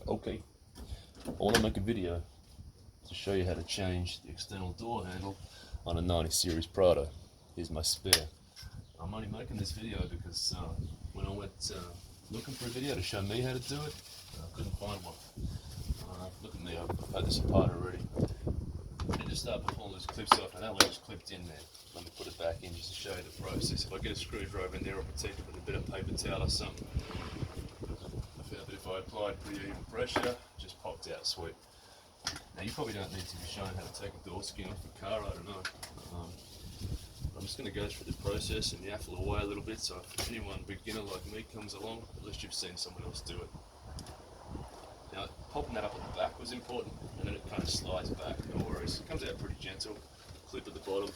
Okay, I want to make a video to show you how to change the external door handle on a 90 series Prado. Here's my spare. I'm only making this video because when I went looking for a video to show me how to do it, I couldn't find one. Look at me, I've had this apart already. I need to start pulling those clips off, and that one just clipped in there. Let me put it back in just to show you the process. If I get a screwdriver in there, I'll protect it with a bit of paper towel or something. I found that if I applied pretty even pressure, it just popped out sweet. Now you probably don't need to be shown how to take a door skin off a car, I don't know. I'm just going to go through the process and yaffle away a little bit, so if anyone beginner like me comes along, at least you've seen someone else do it. Now, popping that up at the back was important, and then it kind of slides back, no worries. It comes out pretty gentle, clip at the bottom,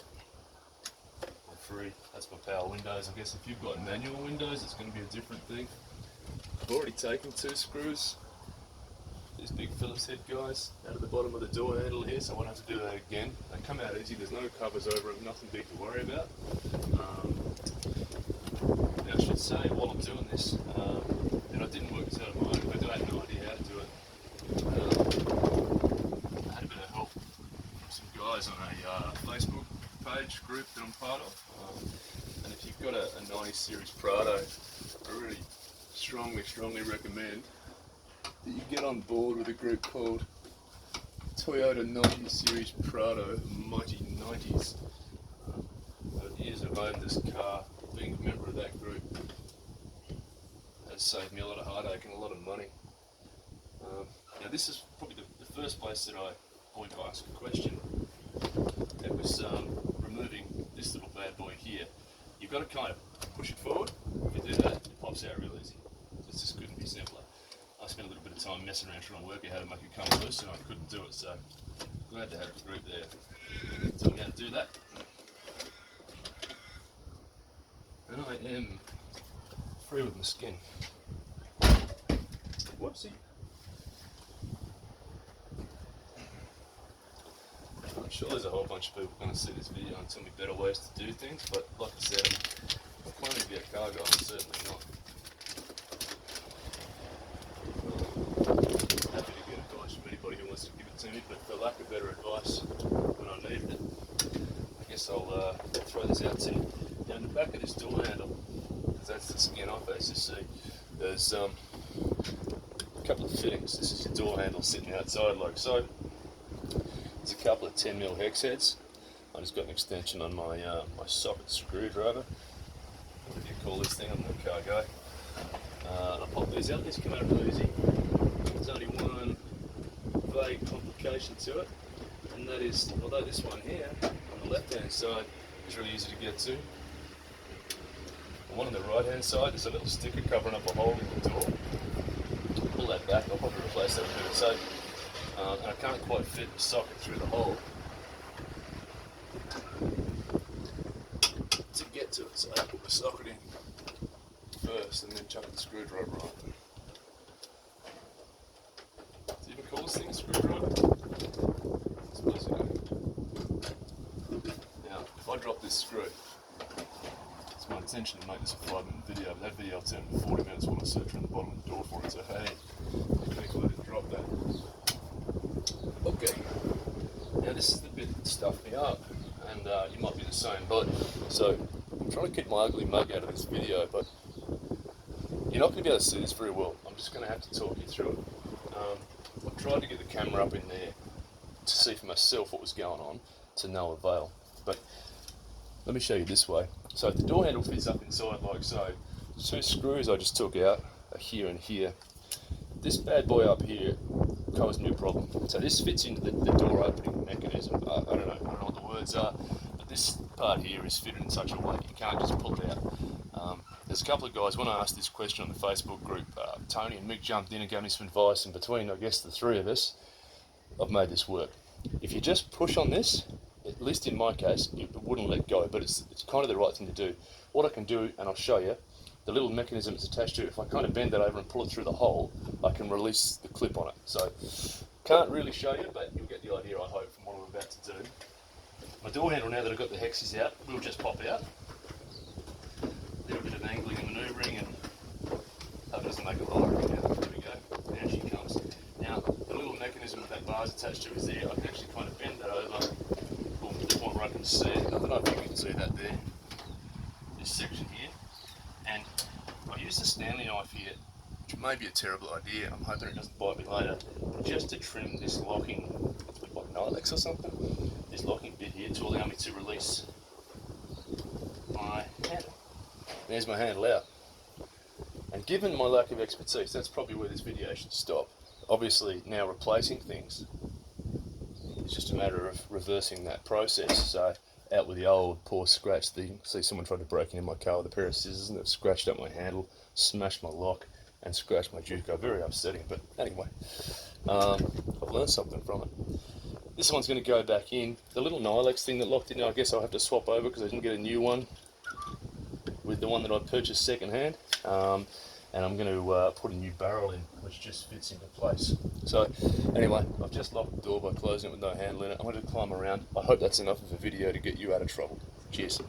and free. That's my power windows. I guess if you've got manual windows, it's going to be a different thing. I've already taken 2 screws, these big Phillips head guys, out of the bottom of the door handle here, so I won't have to do that again. They come out easy, there's no covers over them, nothing big to worry about. Now I should say, while I'm doing this, and I didn't work this out on my own, but I had no idea how to do it. I had a bit of help from some guys on a Facebook page group that I'm part of. And if you've got a 90 series Prado, I really strongly recommend that you get on board with a group called Toyota 90 series Prado Mighty 90s. For years I've owned this car, being a member of that group has saved me a lot of heartache and a lot of money. Now this is probably the first place that I wanted to ask a question. It was removing this little bad boy here. You've got to kind of push it forward. If you do that, it pops out real easy. It just couldn't be simpler. I spent a little bit of time messing around trying to work out how to make it come loose, and I couldn't do it, so glad to have the group there. So I'm going to do that. And I am free with my skin. Whoopsie. I'm sure there's a whole bunch of people going to see this video and tell me better ways to do things, but like I said, I'm planning to be a car guy, I'm certainly not. Happy to get advice from anybody who wants to give it to me, but for lack of better advice when I needed it, I guess I'll throw this out to you. Now in the back of this door handle, because that's the skin off as you see, there's a couple of fittings. This is your door handle sitting outside like so. There's a couple of 10mm hex heads. I just got an extension on my my socket screwdriver. What do you call this thing? I'm not a car guy. And I pop these out. These come out real easy. There's only one vague complication to it, and that is, although this one here on the left-hand side is really easy to get to, the one on the right-hand side, there's a little sticker covering up a hole in the door. Pull that back. I'll probably replace that with a bit of tape. And I can't quite fit the socket through the hole to get to it, so I put the socket in first and then chuck the screwdriver on. Do you even call this thing a screwdriver? I suppose you do. Now, if I drop this screw, it's my intention to make this a 5-minute video, but that video will turn into 40 minutes while I search around the bottom of the door for it, so hey, thankfully I didn't drop that. Okay, now this is the bit that stuffed me up, and you might be in the same boat. So I'm trying to keep my ugly mug out of this video, but you're not going to be able to see this very well. I'm just going to have to talk you through it. I've tried to get the camera up in there to see for myself what was going on, to no avail. But let me show you this way. So if the door handle fits up inside like so, 2 screws I just took out are here and here. This bad boy up here caused me a problem. So this fits into the door opening mechanism. I don't know what the words are, but this part here is fitted in such a way you can't just pull it out. There's a couple of guys, when I asked this question on the Facebook group, Tony and Mick jumped in and gave me some advice, and between, I guess, the 3 of us, I've made this work. If you just push on this, at least in my case, it wouldn't let go, but it's kind of the right thing to do. What I can do, and I'll show you, the little mechanism it's attached to, if I kind of bend that over and pull it through the hole, I can release the clip on it. So, can't really show you, but you'll get the idea, I hope, from what I'm about to do. My door handle, now that I've got the hexes out, will just pop out. A little bit of angling and manoeuvring, and hope it doesn't make a lot of ring out. There we go, there she comes. bars attached to his ear, I can actually kind of bend that over to the point where I can see it. I don't know if you can see that there, this section here. And I use the Stanley knife here, which may be a terrible idea, I'm hoping it doesn't bite me later, just to trim this locking, like Nylex or something, this locking bit here to allow me to release my handle. There's my handle out. And given my lack of expertise, that's probably where this video should stop. Obviously, now replacing things, it's just a matter of reversing that process. So, out with the old poor scratch thing. See someone tried to break into my car with a pair of scissors and they've scratched up my handle, smashed my lock, and scratched my Duco. Very upsetting, but anyway, I've learned something from it. This one's going to go back in. The little Nylex thing that locked in, I guess I'll have to swap over because I didn't get a new one with the one that I purchased second hand. And I'm going to put a new barrel in, which just fits into place. So anyway, I've just locked the door by closing it with no handle in it. I'm going to climb around. I hope that's enough of a video to get you out of trouble. Cheers.